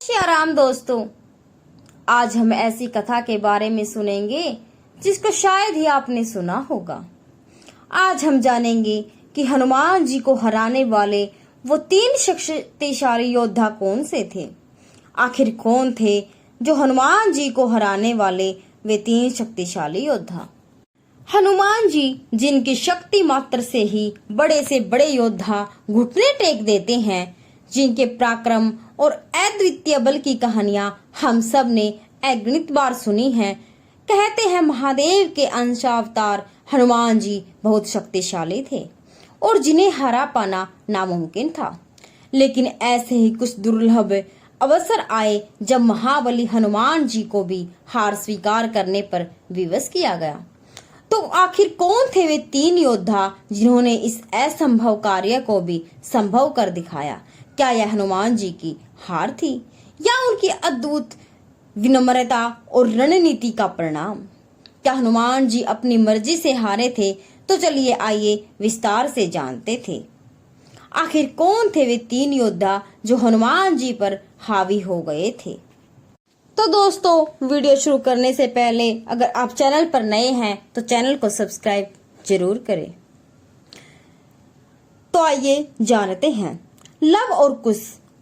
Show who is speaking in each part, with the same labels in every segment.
Speaker 1: राम दोस्तों, आज हम ऐसी कथा के बारे में सुनेंगे जिसको शायद ही आपने सुना होगा। आज हम जानेंगे कि हनुमान जी को हराने वाले वो 3 शक्तिशाली योद्धा कौन से थे। आखिर कौन थे जो हनुमान जी को हराने वाले वे 3 शक्तिशाली योद्धा। हनुमान जी जिनकी शक्ति मात्र से ही बड़े से बड़े योद्धा घुटने टेक देते हैं, जिनके पराक्रम और अद्वितीय बल की कहानियां हम सब ने अगणित बार सुनी हैं। कहते हैं महादेव के अंशावतार हनुमान जी बहुत शक्तिशाली थे और जिन्हें हरा पाना नामुमकिन था। लेकिन ऐसे ही कुछ दुर्लभ अवसर आए जब महाबली हनुमान जी को भी हार स्वीकार करने पर विवश किया गया। तो आखिर कौन थे वे 3 योद्धा जिन्होंने इस असंभव कार्य को भी संभव कर दिखाया। क्या यह हनुमान जी की हार थी या उनकी अद्भुत विनम्रता और रणनीति का परिणाम। क्या हनुमान जी अपनी मर्जी से हारे थे? तो चलिए आइए विस्तार से जानते थे। आखिर कौन थे वे 3 योद्धा जो हनुमान जी पर हावी हो गए थे। तो दोस्तों, वीडियो शुरू करने से पहले अगर आप चैनल पर नए हैं तो चैनल को सब्सक्राइब जरूर करें। तो आइए जानते हैं। लव और कुश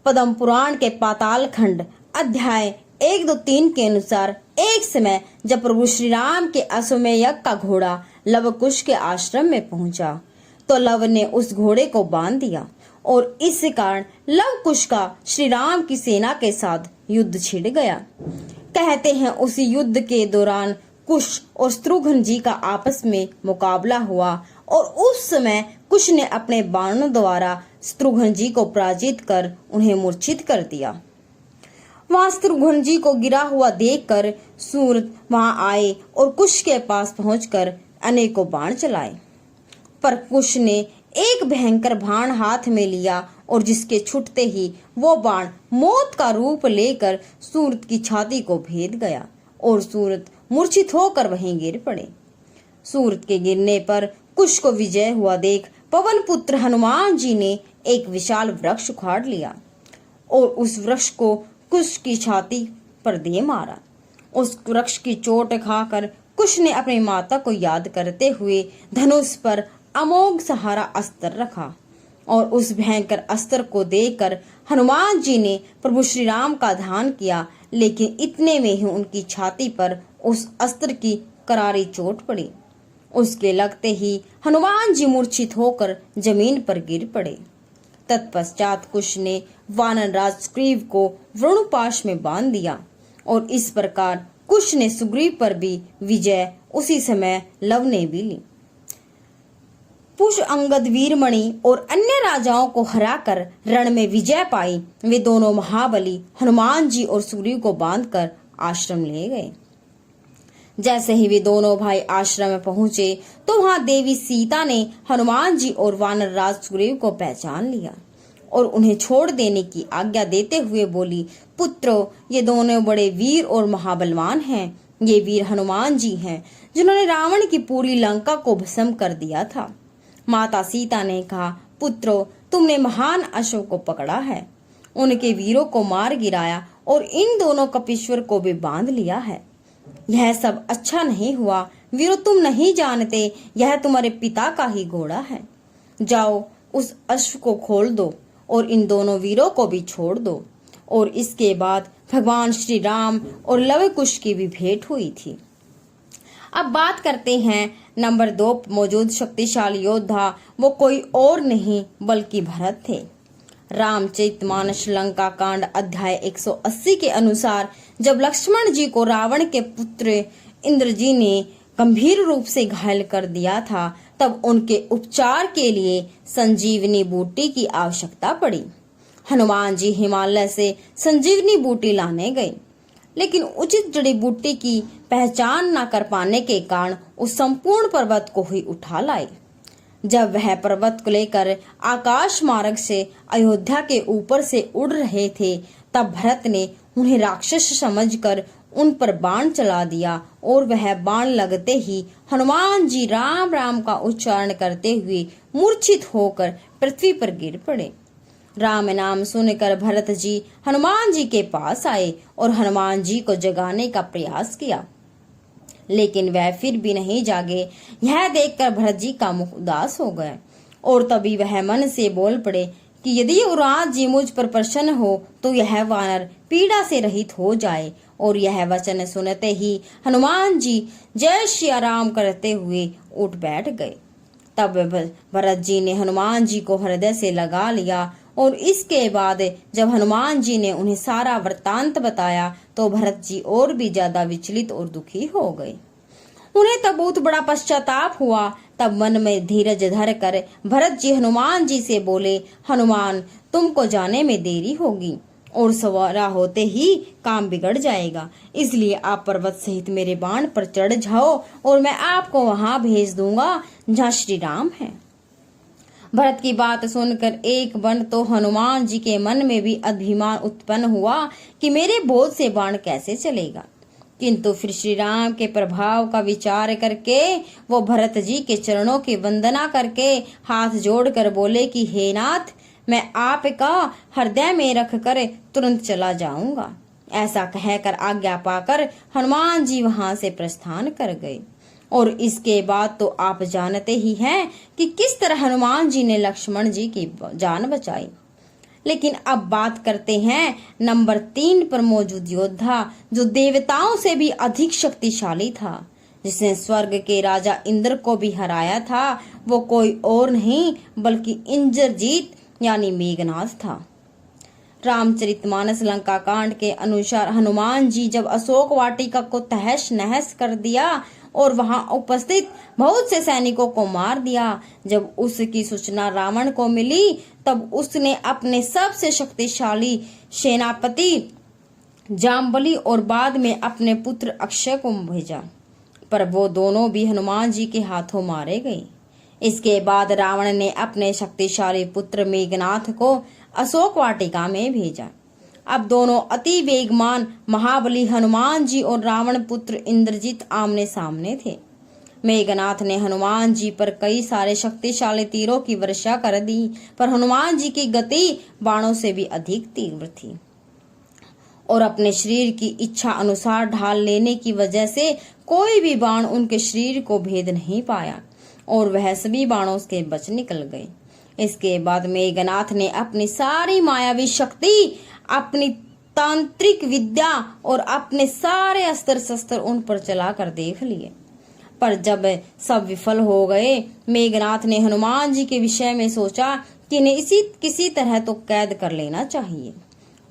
Speaker 1: पद्म पुराण के पाताल खंड अध्याय 1, 2, 3 के अनुसार एक समय जब प्रभु श्री राम के अश्वमेध यज्ञ का घोड़ा लव कुश के आश्रम में पहुंचा तो लव ने उस घोड़े को बांध दिया और इस कारण लव कुश का श्री राम की सेना के साथ युद्ध छिड़ गया। कहते हैं उसी युद्ध के दौरान कुश और शत्रुघ्न जी का आपस में मुकाबला हुआ और उस समय कुश ने अपने बाणों द्वारा शत्रुघ्न जी को पराजित कर उन्हें मूर्छित कर दिया। वहां शत्रुघ्न जी को गिरा हुआ देखकर सूरत वहां आए और कुश के पास पहुंचकर अनेकों बाण चलाए, पर कुश ने एक भयंकर बाण हाथ में लिया और जिसके छूटते ही वो बाण मौत का रूप लेकर सूरत की छाती को भेद गया और सूरत मूर्छित होकर वहीं गिर पड़े। सूरत के गिरने पर कुश को विजय हुआ देख पवन पुत्र हनुमान जी ने एक विशाल वृक्ष उखाड़ लिया और उस वृक्ष को कुश की छाती पर दे मारा। उस वृक्ष की चोट खाकर कुश ने अपनी माता को याद करते हुए धनुष पर अमोघ सहारा अस्त्र रखा और उस भयंकर अस्त्र को देखकर हनुमान जी ने प्रभु श्री राम का ध्यान किया, लेकिन इतने में ही उनकी छाती पर उस अस्त्र की करारी चोट पड़ी। उसके लगते ही हनुमान जी मूर्छित होकर जमीन पर गिर पड़े। तत्पश्चात कुश ने वानरराज सुग्रीव को वृणुपाश में बांध दिया और इस प्रकार कुश ने सुग्रीव पर भी विजय उसी समय लव ने भी ली। पुष अंगद वीरमणि और अन्य राजाओं को हराकर रण में विजय पाई वे दोनों महाबली हनुमान जी और सुग्रीव को बांधकर आश्रम ले गए। जैसे ही वे दोनों भाई आश्रम में पहुंचे तो वहां देवी सीता ने हनुमान जी और वानरराज सुग्रीव को पहचान लिया और उन्हें छोड़ देने की आज्ञा देते हुए बोली, पुत्रों, ये दोनों बड़े वीर और महाबलवान हैं। ये वीर हनुमान जी हैं जिन्होंने रावण की पूरी लंका को भस्म कर दिया था। माता सीता ने कहा, पुत्रों, तुमने महान अश्व को पकड़ा है, उनके वीरों को मार गिराया और इन दोनों कपीश्वर को भी बांध लिया है। यह सब अच्छा नहीं हुआ। वीरों, तुम नहीं जानते यह तुम्हारे पिता का ही घोड़ा है। जाओ उस अश्व को खोल दो और इन दोनों वीरों को भी छोड़ दो। और इसके बाद भगवान श्री राम और लव कुश की भी भेंट हुई थी। अब बात करते हैं नंबर 2 मौजूद शक्तिशाली योद्धा। वो कोई और नहीं बल्कि भरत थे। रामचरितमानस लंका कांड अध्याय 180 के अनुसार जब लक्ष्मण जी को रावण के पुत्र इंद्र जी ने गंभीर रूप से घायल कर दिया था, तब उनके उपचार के लिए संजीवनी बूटी की आवश्यकता पड़ी। हनुमान जी हिमालय से संजीवनी बूटी लाने गए, लेकिन उचित जड़ी बूटी की पहचान न कर पाने के कारण उस संपूर्ण पर्वत को ही उठा लाए। जब वह पर्वत को लेकर आकाश मार्ग से अयोध्या के ऊपर से उड़ रहे थे, तब भरत ने उन्हें राक्षस समझकर उन पर बाण चला दिया और वह बाण लगते ही हनुमान जी राम राम का उच्चारण करते हुए मूर्छित होकर पृथ्वी पर गिर पड़े। राम नाम सुनकर भरत जी हनुमान जी के पास आए और हनुमान जी को जगाने का प्रयास किया, लेकिन वह फिर भी नहीं जागे। यह देखकर भरत जी का मुख उदास हो गया और तभी वह मन से बोल पड़े कि यदि युवराज जी मुझ पर प्रसन्न हो तो यह वानर पीड़ा से रहित हो जाए। और यह वचन सुनते ही हनुमान जी जय श्री राम करते हुए उठ बैठ गए। तब भरत जी ने हनुमान जी को हृदय से लगा लिया और इसके बाद जब हनुमान जी ने उन्हें सारा वृत्तांत बताया तो भरत जी और भी ज्यादा विचलित और दुखी हो गए। उन्हें तब बहुत बड़ा पश्चाताप हुआ। तब मन में धीरज धर कर भरत जी हनुमान जी से बोले, हनुमान, तुमको जाने में देरी होगी और सवेरा होते ही काम बिगड़ जाएगा, इसलिए आप पर्वत सहित मेरे बाण पर चढ़ जाओ और मैं आपको वहां भेज दूंगा जहाँ श्री राम है। भरत की बात सुनकर एक बन तो हनुमान जी के मन में भी अभिमान उत्पन्न हुआ कि मेरे बोझ से बाण कैसे चलेगा, किंतु फिर श्री राम के प्रभाव का विचार करके वो भरत जी के चरणों की वंदना करके हाथ जोड़कर बोले कि हे नाथ, मैं आपका हृदय में रखकर तुरंत चला जाऊंगा। ऐसा कहकर आज्ञा पाकर हनुमान जी वहां से प्रस्थान कर गए। और इसके बाद तो आप जानते ही हैं कि किस तरह हनुमान जी ने लक्ष्मण जी की जान बचाई। लेकिन अब बात करते हैं नंबर 3 पर मौजूद योद्धा, जो देवताओं से भी अधिक शक्तिशाली था, जिसने स्वर्ग के राजा इंद्र को भी हराया था। वो कोई और नहीं बल्कि इंद्रजीत यानी मेघनाथ था। रामचरितमानस लंका कांड के अनुसार हनुमान जी जब अशोक वाटिका को तहस नहस कर दिया और वहां उपस्थित बहुत से सैनिकों को मार दिया, जब उसकी सूचना रावण को मिली तब उसने अपने सबसे शक्तिशाली सेनापति जाम्बली और बाद में अपने पुत्र अक्षय को भेजा, पर वो दोनों भी हनुमान जी के हाथों मारे गए। इसके बाद रावण ने अपने शक्तिशाली पुत्र मेघनाथ को अशोक वाटिका में भेजा। अब दोनों अति वेगवान महाबली हनुमान जी और रावण पुत्र इंद्रजीत आमने सामने थे। मेघनाथ ने हनुमान जी पर कई सारे शक्तिशाली तीरों की वर्षा कर दी, पर हनुमान जी की गति बाणों से भी अधिक तीव्र थी और अपने शरीर की इच्छा अनुसार ढाल लेने की वजह से कोई भी बाण उनके शरीर को भेद नहीं पाया और वह सभी बाणों से बच निकल गए। इसके बाद मेघनाथ ने अपनी सारी मायावी शक्ति, अपनी तांत्रिक विद्या और अपने सारे अस्त्र शस्त्र उन पर चलाकर देख लिए, पर जब सब विफल हो गए, मेघनाथ ने हनुमान जी के विषय में सोचा कि इन्हें किसी तरह तो कैद कर लेना चाहिए।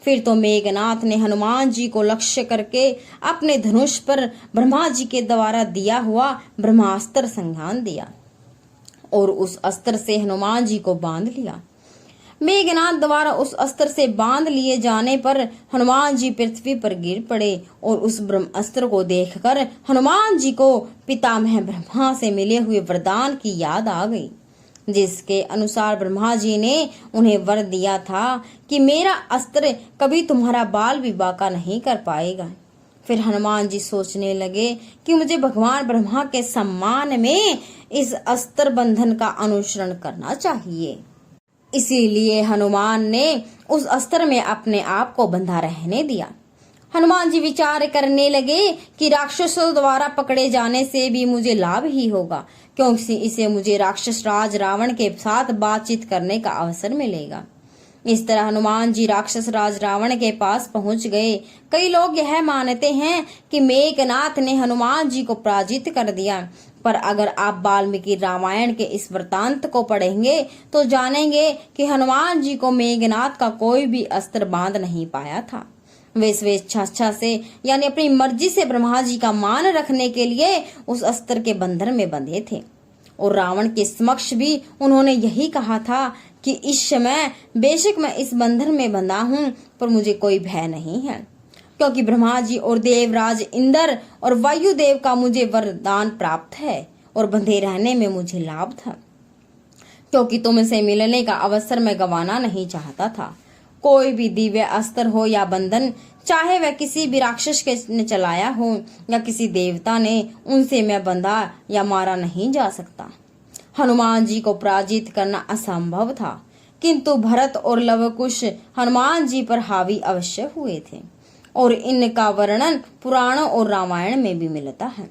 Speaker 1: फिर तो मेघनाथ ने हनुमान जी को लक्ष्य करके अपने धनुष पर ब्रह्मा जी के द्वारा दिया हुआ ब्रह्मास्त्र संज्ञान दिया और उस अस्त्र से हनुमान जी को बांध लिया। मेघनाथ द्वारा उस अस्त्र से बांध लिए जाने पर हनुमान जी पृथ्वी पर गिर पड़े और उस ब्रह्मास्त्र को देखकर हनुमान जी को पितामह ब्रह्मा से मिले हुए वरदान की याद आ गई, जिसके अनुसार ब्रह्मा जी ने उन्हें वर दिया था कि मेरा अस्त्र कभी तुम्हारा बाल भी बांका नहीं कर पाएगा। फिर हनुमान जी सोचने लगे कि मुझे भगवान ब्रह्मा के सम्मान में इस अस्त्र बंधन का अनुसरण करना चाहिए। इसीलिए हनुमान ने उस अस्त्र में अपने आप को बंधा रहने दिया। हनुमान जी विचार करने लगे कि राक्षसों द्वारा पकड़े जाने से भी मुझे लाभ ही होगा, क्योंकि इसे मुझे राक्षस राज रावण के साथ बातचीत करने का अवसर मिलेगा। इस तरह हनुमान जी राक्षस राज रावण के पास पहुंच गए। कई लोग यह मानते हैं कि मेघनाथ ने हनुमान जी को पराजित कर दिया, पर अगर आप वाल्मीकि रामायण के इस वृतांत को पढ़ेंगे तो जानेंगे कि हनुमान जी को मेघनाथ का कोई भी अस्त्र बांध नहीं पाया था। वे स्वेच्छा से यानी अपनी मर्जी से ब्रह्मा जी का मान रखने के लिए उस अस्त्र के बंधन में बंधे थे और रावण के समक्ष भी उन्होंने यही कहा था कि इस समय बेशक मैं इस बंधन में बंधा हूँ, पर मुझे कोई भय नहीं है, क्योंकि ब्रह्मा जी और देवराज इंद्र और वायुदेव का मुझे वरदान प्राप्त है और बंधे रहने में मुझे लाभ था, क्योंकि तुमसे मिलने का अवसर मैं गंवाना नहीं चाहता था। कोई भी दिव्य अस्त्र हो या बंधन, चाहे वह किसी भी राक्षस के ने चलाया हो या किसी देवता ने, उनसे मैं बंधा या मारा नहीं जा सकता। हनुमान जी को पराजित करना असंभव था, किंतु भरत और लवकुश हनुमान जी पर हावी अवश्य हुए थे और इनका वर्णन पुराणों और रामायण में भी मिलता है।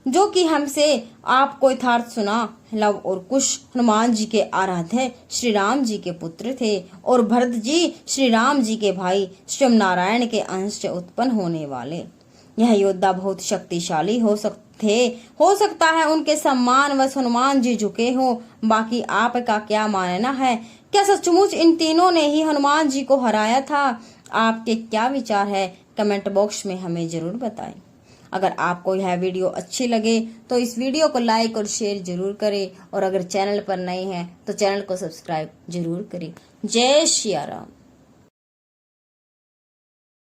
Speaker 1: जो कि हमसे आपको यथार्थ सुना। लव और कुश हनुमान जी के आराध्य श्री राम जी के पुत्र थे और भरत जी श्री राम जी के भाई स्वयं नारायण के अंश से उत्पन्न होने वाले यह योद्धा बहुत शक्तिशाली हो सकता है उनके सम्मानवश हनुमान जी झुके हो। बाकी आपका क्या मानना है? क्या सचमुच इन तीनों ने ही हनुमान जी को हराया था? आपके क्या विचार है? कमेंट बॉक्स में हमें जरूर बताएं। अगर आपको यह वीडियो अच्छी लगे तो इस वीडियो को लाइक और शेयर जरूर करें और अगर चैनल पर नए हैं तो चैनल को सब्सक्राइब जरूर करें। जय श्री राम।